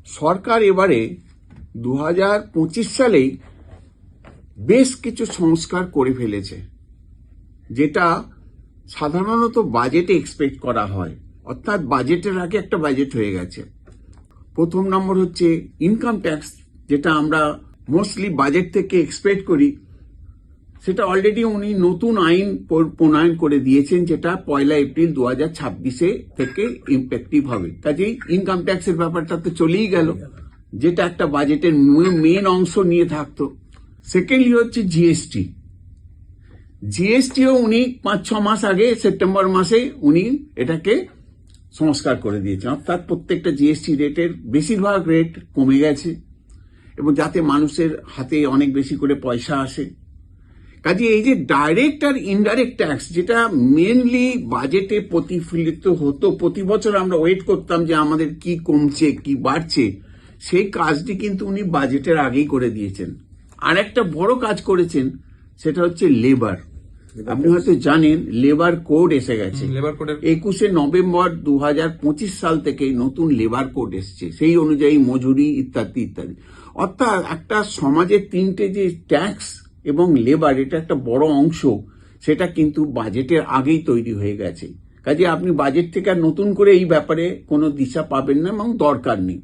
সরকার এবারে 2025 সালেই বেশ কিছু সংস্কার করে ফেলেছে, যেটা সাধারণত বাজেটে এক্সপেক্ট করা হয়, অর্থাৎ বাজেটের আগে একটা বাজেট হয়ে গেছে। প্রথম নম্বর হচ্ছে ইনকাম ট্যাক্স, যেটা আমরা মোস্টলি বাজেট থেকে এক্সপেক্ট করি, সেটা অলরেডি উনি নতুন আইন প্রণয়ন করে দিয়েছেন, যেটা 1 এপ্রিল 2026 থেকে ইম্প্যাক্টিভ হবে। কাজেই ইনকাম ট্যাক্সের ব্যাপারটা তো চলেই গেল, যেটা একটা বাজেটের মেন অংশ নিয়ে থাকতো। সেকেন্ডলি হচ্ছে জিএসটিও উনি 5-6 মাস আগে সেপ্টেম্বর মাসে উনি এটাকে সংস্কার করে দিয়েছেন, অর্থাৎ প্রত্যেকটা জিএসটি রেটের বেশিরভাগ রেট কমে গেছে, এবং যাতে মানুষের হাতে অনেক বেশি করে পয়সা আসে। কাজে এই যে ডাইরেক্ট আর ইনডাইরেক্ট ট্যাক্স, যেটা মেনলি বাজেটে প্রতিফলিত হতো, প্রতি বছর আমরা ওয়েট করতাম যে আমাদের কি কমছে কি বাড়ছে, সেই কাজটি কিন্তু উনি বাজেটের আগেই করে দিয়েছেন। আর একটা বড় কাজ করেছেন, সেটা হচ্ছে লেবার। আপনি হয়তো জানেন লেবার কোড এসে গেছে। 21 নভেম্বর 2025 সাল থেকে নতুন লেবার কোড এসছে, সেই অনুযায়ী মজুরি ইত্যাদি ইত্যাদি। অর্থাৎ একটা সমাজের তিনটে যে ট্যাক্স এবং লেবার, এটা একটা বড় অংশ, সেটা কিন্তু বাজেটের আগেই তৈরি হয়ে গেছে। কাজে আপনি বাজেট থেকে আর নতুন করে এই ব্যাপারে কোনো দিশা পাবেন না এবং দরকার নেই।